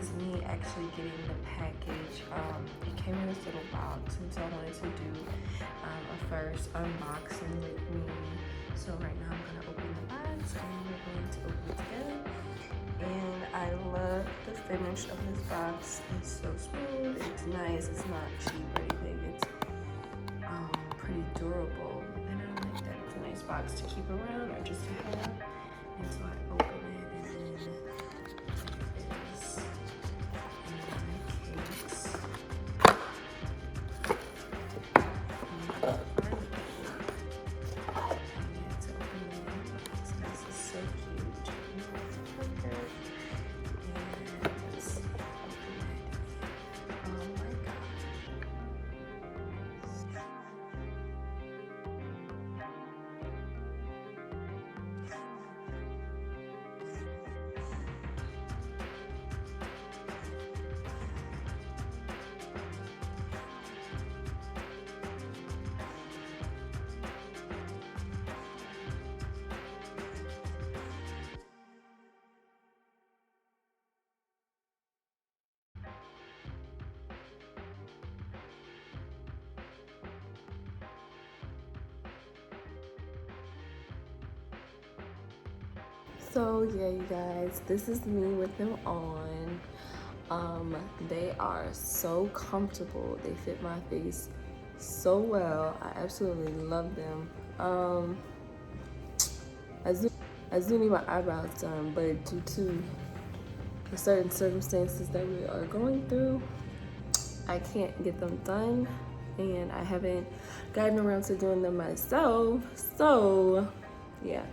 is me actually getting the package. It came in this little box, and so I wanted to do a first unboxing with me. So right now I'm gonna open the box and we're going to open it together. And I love the finish of this box. It's so smooth, it's nice, it's not cheap or anything. It's pretty durable, and I like that it's a nice box to keep around or just to have. And so I open it, and then there it is in my case. This is so cute. Paker. And let's see, open it. Oh my god. So yeah, you guys, this is me with them on. They are so comfortable. They fit my face so well. I absolutely love them. I do need my eyebrows done, but due to the certain circumstances that we are going through, I can't get them done, and I haven't gotten around to doing them myself. So yeah.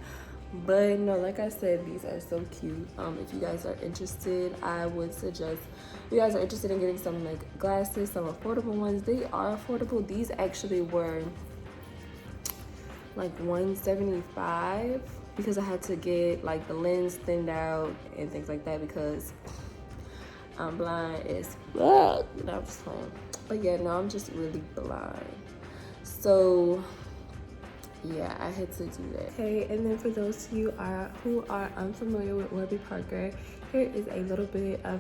But no, like I said, these are so cute. If you guys are interested, I would suggest, if you guys are interested in getting some like glasses, some affordable ones. They are affordable. These actually were like $175 because I had to get like the lens thinned out and things like that because I'm blind as fuck. No, I'm just playing. But yeah, no, I'm just really blind. So yeah, I had to do that. Okay, and then for those of you who are unfamiliar with Warby Parker, here is a little bit of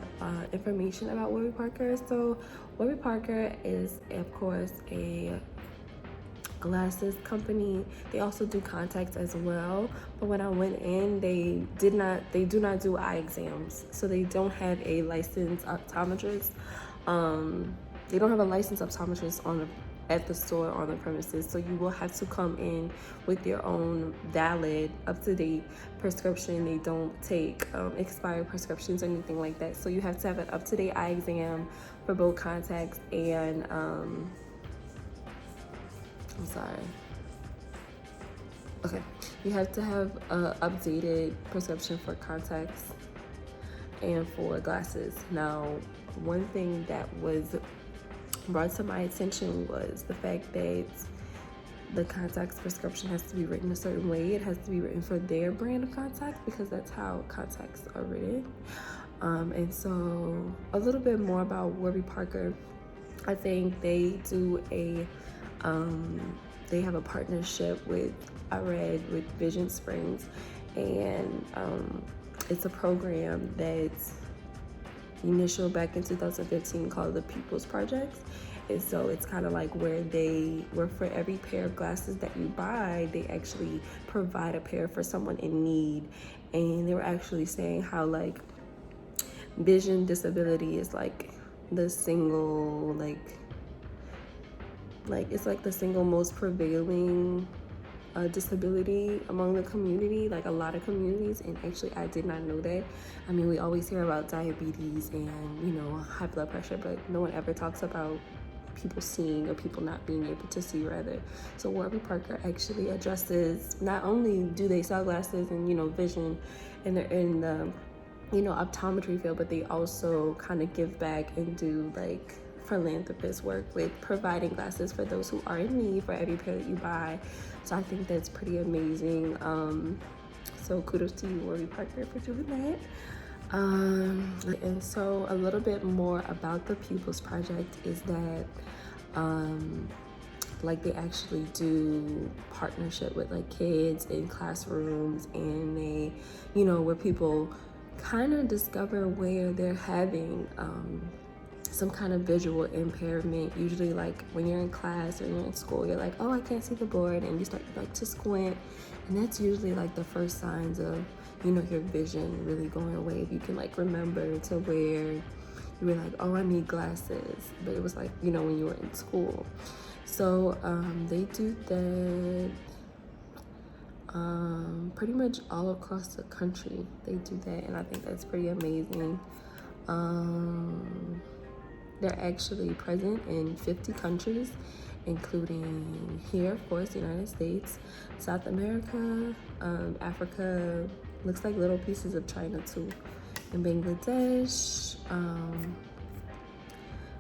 information about Warby Parker. So Warby Parker is, of course, a glasses company. They also do contacts as well. But when I went in, they do not do eye exams. So they don't have a licensed optometrist. They don't have a licensed optometrist at the store on the premises, so you will have to come in with your own valid, up-to-date prescription. They don't take expired prescriptions or anything like that, so you have to have an up-to-date eye exam for both contacts and you have to have an updated prescription for contacts and for glasses. Now, one thing that was brought to my attention was the fact that the contacts prescription has to be written a certain way. It has to be written for their brand of contacts because that's how contacts are written. And so a little bit more about Warby Parker. I think they do they have a partnership with Vision Springs, and it's a program that's initial back in 2015 called the People's Project. And so it's kind of like where for every pair of glasses that you buy, they actually provide a pair for someone in need. And they were actually saying how like vision disability is like the single it's like the single most prevailing disability among the community, like a lot of communities. And actually I did not know that. I mean, we always hear about diabetes and, you know, high blood pressure, but no one ever talks about people seeing or people not being able to see, rather. So Warby Parker actually addresses, not only do they sell glasses and, you know, vision, and they're in the, you know, optometry field, but they also kind of give back and do like philanthropist work with providing glasses for those who are in need for every pair that you buy. So I think that's pretty amazing. So kudos to you, Warby Parker, for doing that. And so a little bit more about the Pupils Project is that like they actually do partnership with like kids in classrooms, and they, you know, where people kind of discover where they're having some kind of visual impairment. Usually like when you're in class or you're in school, you're like, oh, I can't see the board, and you start like to squint, and that's usually like the first signs of, you know, your vision really going away. If you can like remember to where you were like, oh, I need glasses, but it was like, you know, when you were in school. So they do that pretty much all across the country. They do that, and I think that's pretty amazing. They're actually present in 50 countries, including here, of course, the United States, South America, Africa, looks like little pieces of China too, and Bangladesh.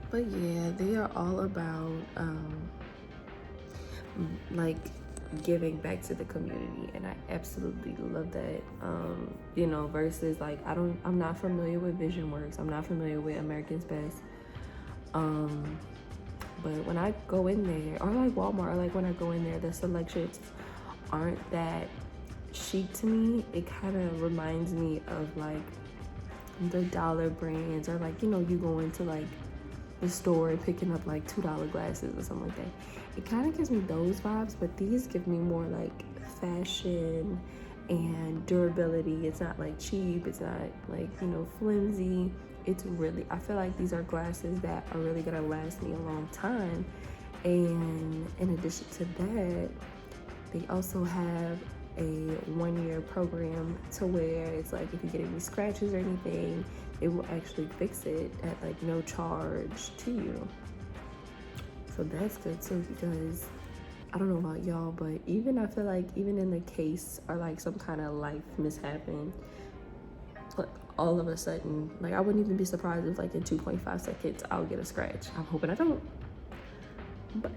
But yeah, they are all about like giving back to the community, and I absolutely love that. You know, versus like I'm not familiar with Vision Works, I'm not familiar with American's Best. But when I go in there, or like Walmart, or like when I go in there, the selections aren't that chic to me. It kind of reminds me of like the dollar brands, or like, you know, you go into like the store and picking up like $2 glasses or something like that. It kind of gives me those vibes, but these give me more like fashion and durability. It's not like cheap, it's not like, you know, flimsy. It's really, I feel like these are glasses that are really gonna last me a long time. And in addition to that, they also have a 1-year program to where it's like if you get any scratches or anything, it will actually fix it at like no charge to you. So that's good too, because I don't know about y'all, but even I feel like even in the case or like some kind of life mishappened, like all of a sudden, like I wouldn't even be surprised if like in 2.5 seconds I'll get a scratch. I'm hoping I don't, but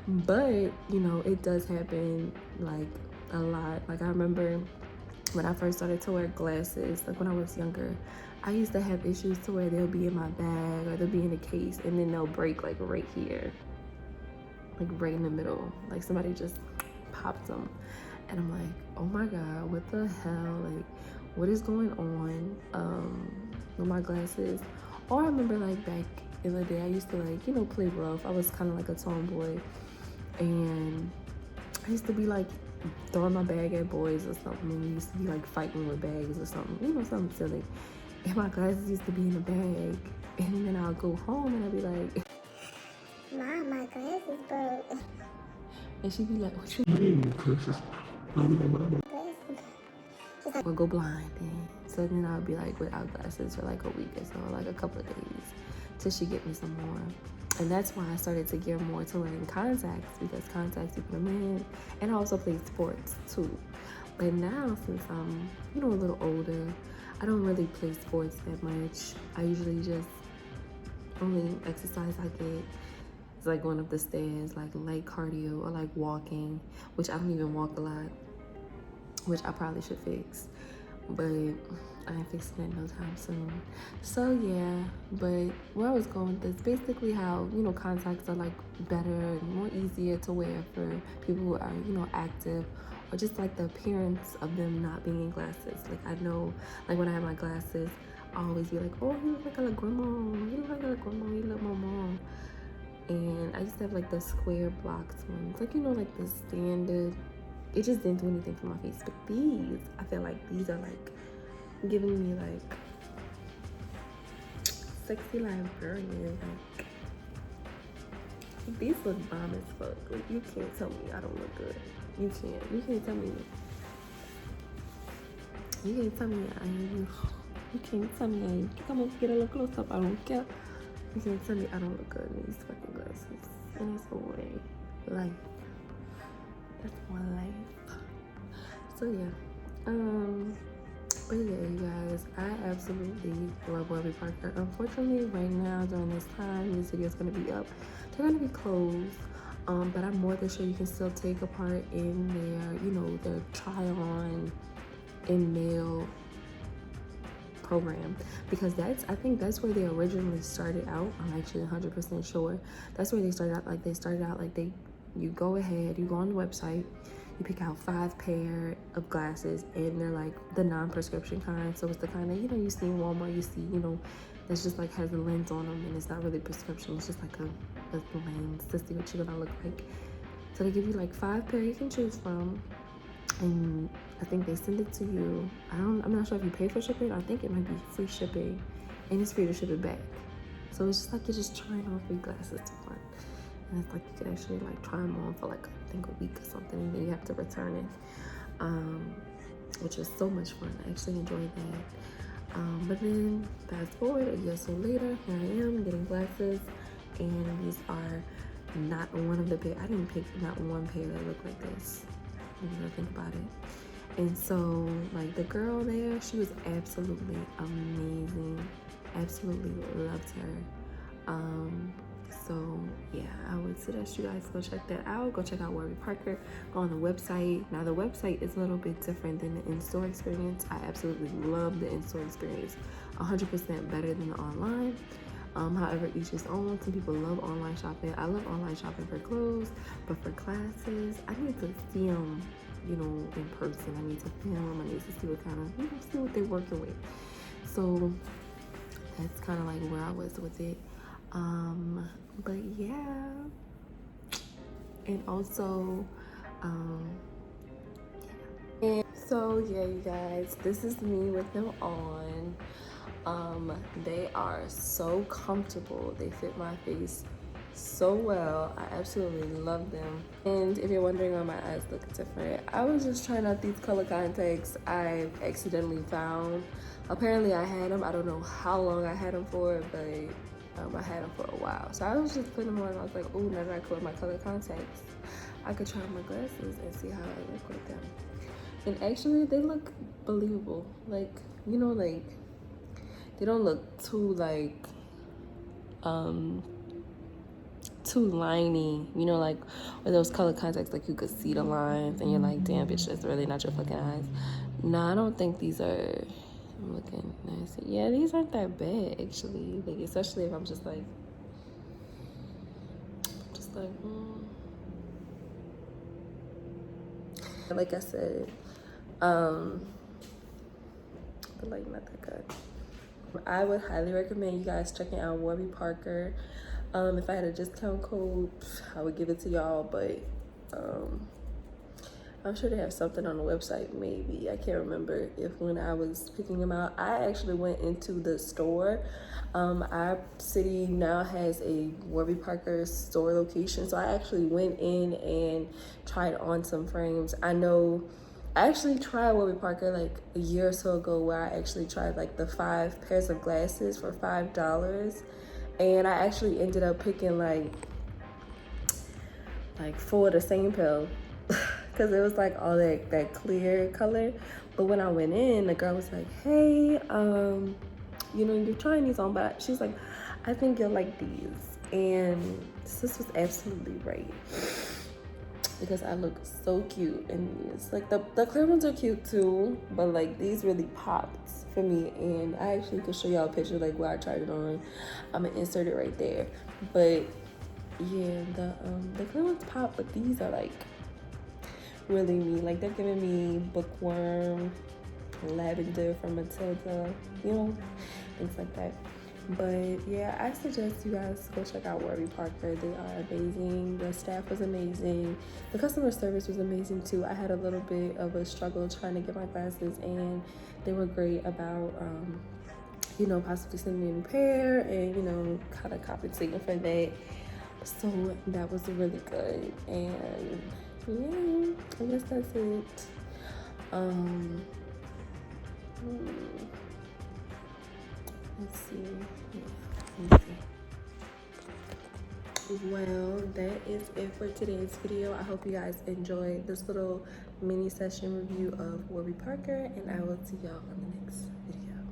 but you know, it does happen like a lot. Like I remember when I first started to wear glasses, like when I was younger, I used to have issues to where they'll be in my bag or they'll be in a case, and then they'll break like right here, like right in the middle, like somebody just popped them, and I'm like, oh my god, what the hell, like what is going on with my glasses? Or I remember like back in the day, I used to like, you know, play rough. I was kind of like a tomboy, and I used to be like throwing my bag at boys or something, and we used to be like fighting with bags or something, you know, something silly. And my glasses used to be in the bag, and then I'll go home and I'll be like, Mom, my glasses broke. And she'd be like, what you mean? She's like, we'll go blind. And so then I'll be like without glasses for like a week or so, like a couple of days, till she get me some more. And that's why I started to gear more to wearing contacts, because contacts, you put them in. And I also play sports too. But now, since I'm, you know, a little older, I don't really play sports that much. I usually just, only exercise I get is like going up the stairs, like light cardio, or like walking, which I don't even walk a lot, which I probably should fix. But I ain't fixing it no time soon. So yeah, but where I was going with this, basically how, you know, contacts are like better and more easier to wear for people who are, you know, active, or just like the appearance of them not being in glasses. Like I know, like when I have my glasses, I always be like, oh, you look like a little grandma, you look like a little grandma, you look like my mom. And I used to have like the square blocked ones, like, you know, like the standard. It just didn't do anything for my face. But these, I feel like these are like giving me like sexy librarian. Like these look bomb as fuck. Like you can't tell me I don't look good. You can't. You can't tell me. You can't tell me I ain't. You can't tell me I ain't. Come on, get a little close up. I don't care. You can't tell me I don't look good in these fucking glasses. And it's a way. Life. That's my life. So yeah. But yeah, you guys, I absolutely love Warby Parker. Unfortunately, right now during this time, this video is gonna be up. They're gonna be closed. But I'm more than sure you can still take a part in their, you know, their try on in mail program, because I think that's where they originally started out. I'm actually 100% sure that's where they started out. Like they started out like you go ahead, you go on the website, you pick out 5 pair of glasses, and they're like the non-prescription kind. So it's the kind that, you know, you see in Walmart, you see, you know, that's just like has a lens on them, and it's not really prescription. It's just like a lens to see what you're gonna look like. So they give you like 5 pair you can choose from, and I think they send it to you. I'm not sure if you pay for shipping. I think it might be free shipping, and it's free to ship it back. So it's just like you're just trying on free glasses to fun. And it's like you can actually like try them on for like I think a week or something, and then you have to return it, which is so much fun. I actually enjoyed that. But then fast forward a year or so later, here I am getting glasses, and these are not one of the pair. I didn't pick not one pair that looked like this. You know, think about it. And so like the girl there, she was absolutely amazing. Absolutely loved her. So yeah, I would suggest you guys go check that out. Go check out Warby Parker. Go on the website. Now the website is a little bit different than the in-store experience. I absolutely love the in-store experience. 100% better than the online. However, each his own. Some people love online shopping. I love online shopping for clothes, but for classes, I need to see them, you know, in person. I need to film them. I need to see what kind of, you know, see what they're working with. So that's kind of like where I was with it. But yeah, and also, and so yeah, you guys, this is me with them on. They are so comfortable. They fit my face so well. I absolutely love them. And if you're wondering why my eyes look different, I was just trying out these color contacts I accidentally found. Apparently I had them. I don't know how long I had them for, but I had them for a while. So I was just putting them on, and I was like, oh, now that I put my color contacts, I could try my glasses and see how I look with them. And actually, they look believable. Like, you know, like, they don't look too, like, too liney. You know, like, with those color contacts, like, you could see the lines, and you're like, damn, bitch, that's really not your fucking eyes. No, I don't think these are... I'm looking nice. Yeah, these aren't that bad, actually. Like, especially if I'm just like, like I said, but like not that good. I would highly recommend you guys checking out Warby Parker. If I had a discount code, I would give it to y'all, but I'm sure they have something on the website, maybe. I can't remember if when I was picking them out. I actually went into the store. Our city now has a Warby Parker store location, so I actually went in and tried on some frames. I know I actually tried Warby Parker like a year or so ago, where I actually tried like the 5 pairs of glasses for $5, and I actually ended up picking like 4 of the same pill. Because it was like all that clear color. But when I went in, the girl was like, hey, you know, you're trying these on, but she's like, I think you'll like these. And sis was absolutely right, because I look so cute in these. Like the clear ones are cute too, but like these really popped for me. And I actually could show y'all a picture like where I tried it on. I'm gonna insert it right there. But yeah, the clear ones pop, but these are like really me. Like, they're giving me bookworm, lavender from Matilda, you know, things like that. But yeah, I suggest you guys go check out Warby Parker. They are amazing. The staff was amazing. The customer service was amazing too. I had a little bit of a struggle trying to get my glasses, and they were great about you know, possibly sending me a new pair and, you know, kind of compensating for that. So that was really good. And yeah, I guess that's it. Let's see. Well, that is it for today's video. I hope you guys enjoyed this little mini session review of Warby Parker, and I will see y'all on the next video.